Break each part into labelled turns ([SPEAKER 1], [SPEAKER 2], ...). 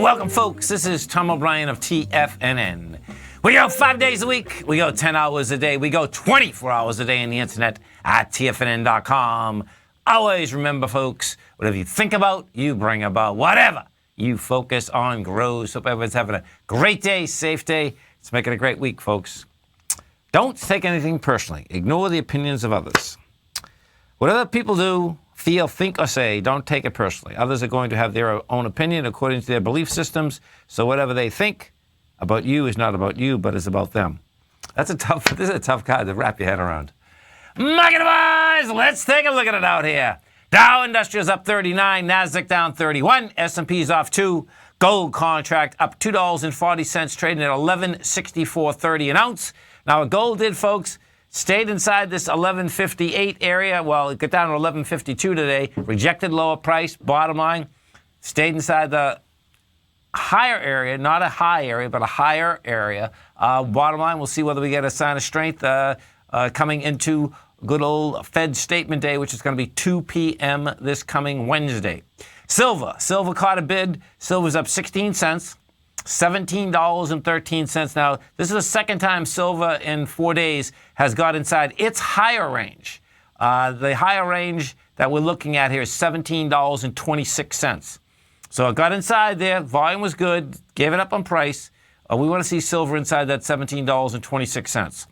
[SPEAKER 1] Welcome, folks. This is Tom O'Brien of TFNN. We go 5 days a week. We go 10 hours a day. We go 24 hours a day on the internet at TFNN.com. Always remember, folks, whatever you think about, you bring about. Whatever you focus on grows. Hope everyone's having a great day, safe day. Let's make it a great week, folks. Don't take anything personally. Ignore the opinions of others. Whatever people do, feel, think, or say, don't take it personally. Others are going to have their own opinion according to their belief systems. So whatever they think about you is not about you, but is about them. This is a tough card to wrap your head around. Market-wise, let's take a look at it out here. Dow Industrials up 39, NASDAQ down 31, S&P's off 2, gold contract up $2.40, trading at $11.6430 an ounce. Now, what gold did, folks, stayed inside this 1158 area. Well, it got down to 1152 today. Rejected lower price. Bottom line, stayed inside the higher area, not a high area, but a higher area. Bottom line, we'll see whether we get a sign of strength coming into good old Fed statement day, which is going to be 2 p.m. this coming Wednesday. Silver caught a bid. Silver's up 16 cents. $17.13. Now, this is the second time silver in 4 days has got inside its higher range. The higher range that we're looking at here is $17.26. So it got inside there. Volume was good. Gave it up on price. We want to see silver inside that $17.26.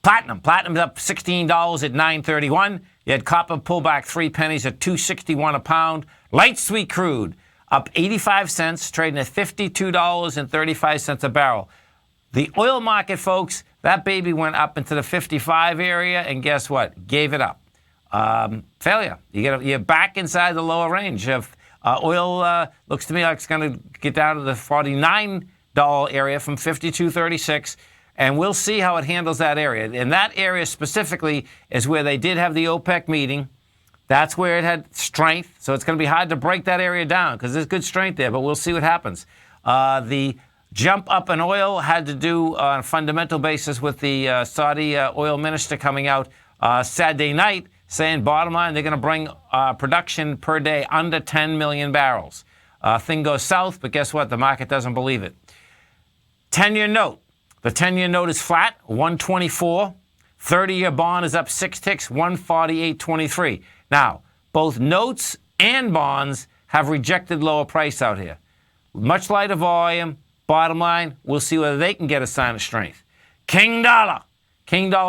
[SPEAKER 1] Platinum's up $16 at $9.31. You had copper pull back 3 pennies at $2.61 a pound. Light sweet crude up 85 cents, trading at $52.35 a barrel. The oil market, folks, that baby went up into the 55 area, and guess what? Gave it up. Failure. You're back inside the lower range. Oil looks to me like it's going to get down to the $49 area from $52.36, and we'll see how it handles that area. And that area specifically is where they did have the OPEC meeting. That's where it had strength, so it's going to be hard to break that area down because there's good strength there, but we'll see what happens. The jump up in oil had to do on a fundamental basis with the Saudi oil minister coming out Saturday night saying, bottom line, they're going to bring production per day under 10 million barrels. Thing goes south, but guess what? The market doesn't believe it. 10-year note. The 10-year note is flat, 124. 30-year bond is up 6 ticks, 148.23. Now, both notes and bonds have rejected lower price out here. Much lighter volume. Bottom line, we'll see whether they can get a sign of strength. King dollar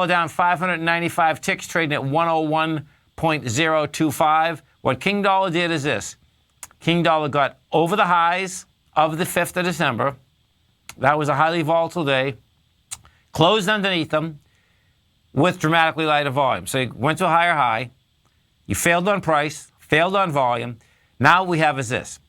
[SPEAKER 1] down 595 ticks, trading at 101.025. What King dollar did is this. King dollar got over the highs of the 5th of December. That was a highly volatile day. Closed underneath them with dramatically lighter volume. So you went to a higher high. You failed on price, failed on volume. Now we have is this.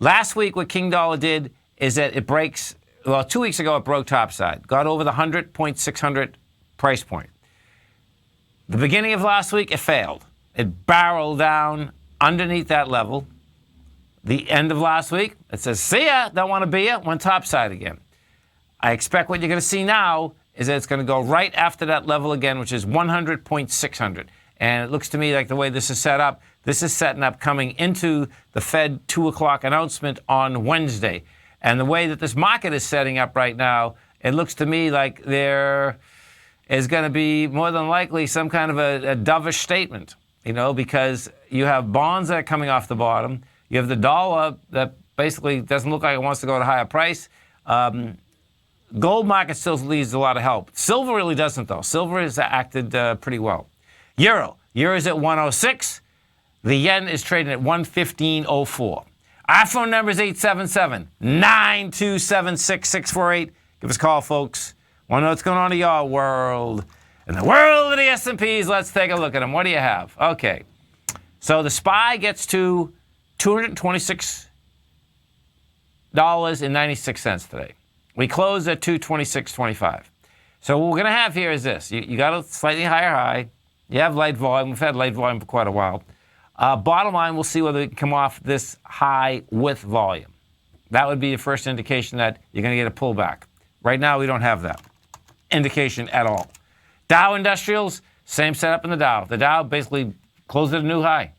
[SPEAKER 1] Last week, what King Dollar did is that it breaks, well, 2 weeks ago, it broke topside, got over the 100.600 price point. The beginning of last week, it failed. It barreled down underneath that level. The end of last week, it says, see ya, don't want to be ya, went topside again. I expect what you're going to see now is that it's going to go right after that level again, which is 100.600. And it looks to me like the way this is set up, this is setting up coming into the Fed 2 o'clock announcement on Wednesday. And the way that this market is setting up right now, it looks to me like there is going to be more than likely some kind of a dovish statement, because you have bonds that are coming off the bottom. You have the dollar that basically doesn't look like it wants to go at a higher price. Gold market still needs a lot of help. Silver really doesn't, though. Silver has acted pretty well. Euro is at 106. The yen is trading at 115.04. Our phone number is 877-927-6648. Give us a call, folks. Want to know what's going on in your world. In the world of the S&Ps, let's take a look at them. What do you have? Okay. So the SPY gets to $226.96 today. We closed at 226.25. So what we're going to have here is this. You got a slightly higher high. You have light volume. We've had light volume for quite a while. Bottom line, we'll see whether we can come off this high with volume. That would be the first indication that you're going to get a pullback. Right now, we don't have that indication at all. Dow Industrials, same setup in the Dow. The Dow basically closed at a new high.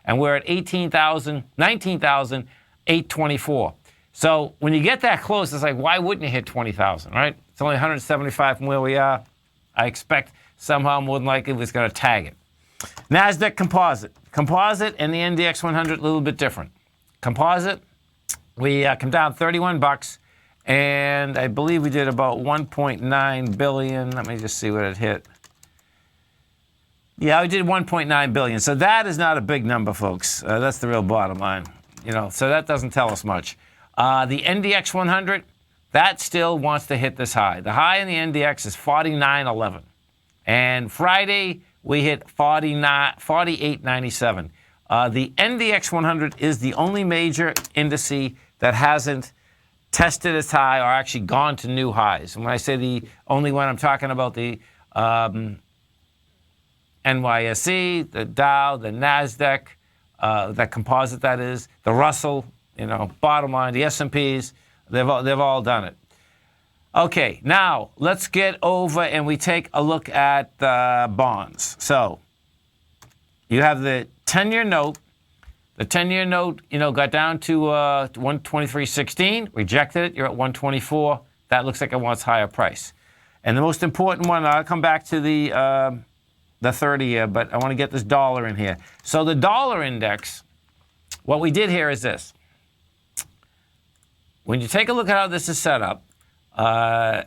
[SPEAKER 1] And we're at 19,000 824. So when you get that close, it's like, why wouldn't you hit 20,000, right? It's only 175 from where we are. I expect somehow more than likely it's going to tag it. NASDAQ Composite. Composite and the NDX 100 a little bit different. Composite, we come down 31 bucks, and I believe we did about 1.9 billion. Let me just see what it hit. Yeah, we did 1.9 billion. So that is not a big number, folks. That's the real bottom line. So that doesn't tell us much. The NDX 100, that still wants to hit this high. The high in the NDX is 49.11. And Friday, we hit 48.97. The NDX 100 is the only major indice that hasn't tested its high or actually gone to new highs. And when I say the only one, I'm talking about the NYSE, the Dow, the NASDAQ, that composite that is, the Russell, bottom line, the S&Ps, they've all done it. Okay, now let's get over and we take a look at bonds. So you have the 10-year note. The 10-year note, got down to 123.16, rejected it. You're at 124. That looks like it wants higher price. And the most important one, I'll come back to the 30-year, but I want to get this dollar in here. So the dollar index, what we did here is this. When you take a look at how this is set up, on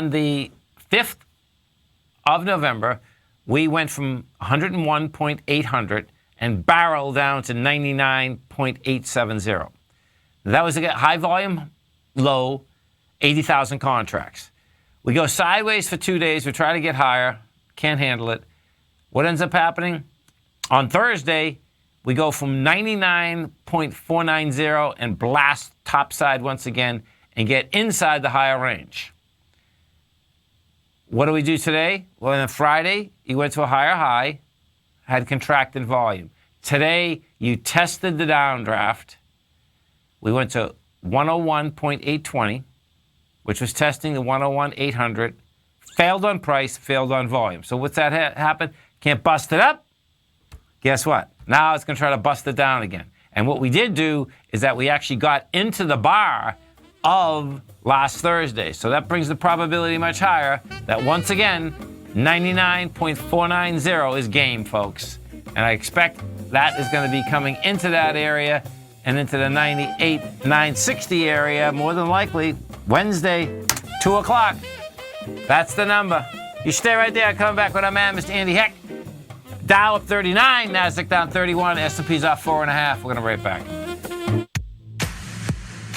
[SPEAKER 1] the 5th of November, we went from 101.800 and barreled down to 99.870. That was a high volume, low, 80,000 contracts. We go sideways for 2 days. We try to get higher. Can't handle it. What ends up happening? On Thursday, we go from 99.490 and blast topside once again and get inside the higher range. What do we do today? Well, on Friday, you went to a higher high, had contracted volume. Today, you tested the downdraft. We went to 101.820, which was testing the 101.800. Failed on price, failed on volume. So what's that happen? Can't bust it up. Guess what? Now it's going to try to bust it down again. And what we did do is that we actually got into the bar of last Thursday. So that brings the probability much higher that once again, 99.490 is game, folks. And I expect that is going to be coming into that area and into the 98.960 area, more than likely, Wednesday, 2 o'clock. That's the number. You stay right there. Coming back with our man, Mr. Andy Heck. Dow up 39, NASDAQ down 31, S&P's off 4.5. We're going to be right back.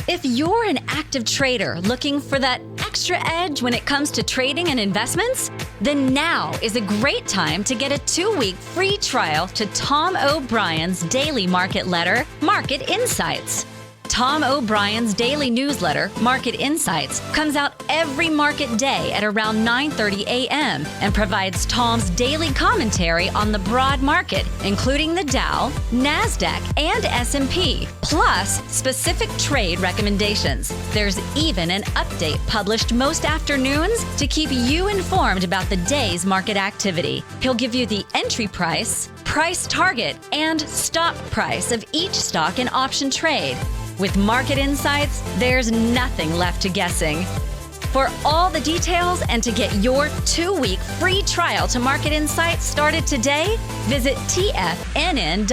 [SPEAKER 2] If you're an active trader looking for that extra edge when it comes to trading and investments, then now is a great time to get a 2-week free trial to Tom O'Brien's daily market letter, Market Insights. Tom O'Brien's daily newsletter, Market Insights, comes out every market day at around 9:30 a.m. and provides Tom's daily commentary on the broad market, including the Dow, NASDAQ, and S&P, plus specific trade recommendations. There's even an update published most afternoons to keep you informed about the day's market activity. He'll give you the entry price, price target, and stop price of each stock and option trade. With Market Insights, there's nothing left to guessing. For all the details and to get your 2-week free trial to Market Insights started today, visit TFNN.com.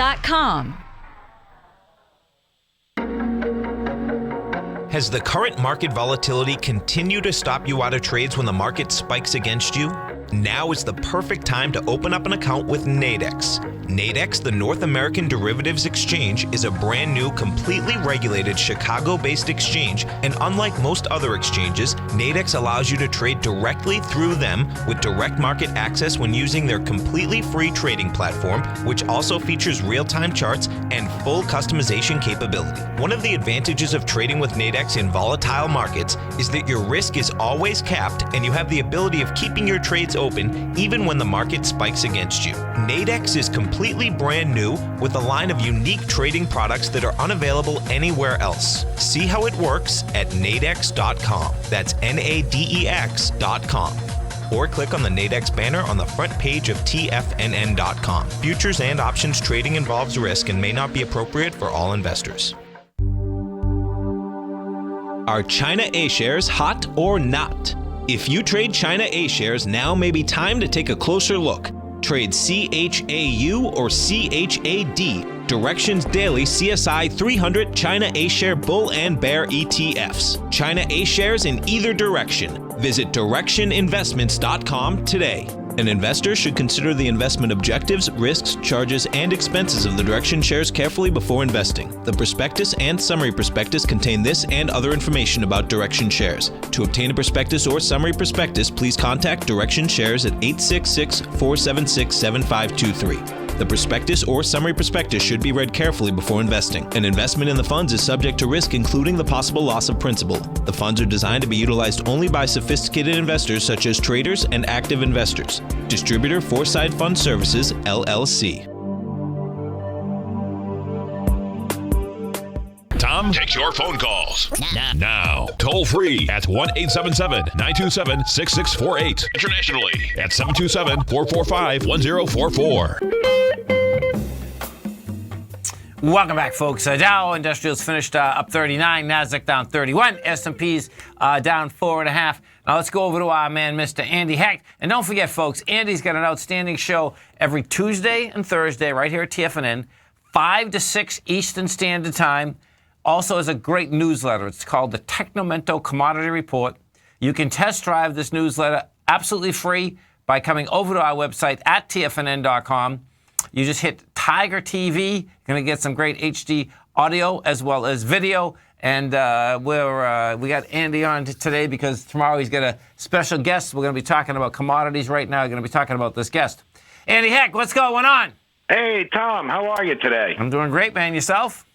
[SPEAKER 3] Has the current market volatility continued to stop you out of trades when the market spikes against you? Now is the perfect time to open up an account with Nadex. Nadex, the North American Derivatives Exchange, is a brand new, completely regulated Chicago-based exchange, and unlike most other exchanges, Nadex allows you to trade directly through them with direct market access when using their completely free trading platform, which also features real-time charts and full customization capability. One of the advantages of trading with Nadex in volatile markets is that your risk is always capped and you have the ability of keeping your trades open even when the market spikes against you. Nadex is completely brand new with a line of unique trading products that are unavailable anywhere else. See how it works at nadex.com. That's NADEX.com. Or click on the Nadex banner on the front page of TFNN.com. Futures and options trading involves risk and may not be appropriate for all investors. Are China A-shares hot or not? If you trade China A-shares, now may be time to take a closer look. Trade CHAU or CHAD, Directions Daily CSI 300 China A-share Bull and Bear ETFs. China A-shares in either direction. Visit directioninvestments.com today. An investor should consider the investment objectives, risks, charges, and expenses of the Direction shares carefully before investing. The prospectus and summary prospectus contain this and other information about Direction shares. To obtain a prospectus or summary prospectus, please contact Direction shares at 866-476-7523. The prospectus or summary prospectus should be read carefully before investing. An investment in the funds is subject to risk, including the possible loss of principal. The funds are designed to be utilized only by sophisticated investors such as traders and active investors. Distributor Foreside Fund Services, LLC.
[SPEAKER 4] Tom takes your phone calls now. Toll free at 1-877-927-6648. Internationally at 727-445-1044.
[SPEAKER 1] Welcome back, folks. Dow Industrials finished up 39, Nasdaq down 31, S&P's down 4.5. Now let's go over to our man, Mr. Andy Hecht. And don't forget, folks, Andy's got an outstanding show every Tuesday and Thursday right here at TFNN, 5 to 6 Eastern Standard Time. Also has a great newsletter. It's called the Technomento Commodity Report. You can test drive this newsletter absolutely free by coming over to our website at tfnn.com. You just hit Tiger TV. You're going to get some great HD audio as well as video. And we got Andy on today because tomorrow he's got a special guest. We're going to be talking about commodities right now. We're going to be talking about this guest. Andy Hecht, what's going on?
[SPEAKER 5] Hey, Tom, how are you today?
[SPEAKER 1] I'm doing great, man. Yourself?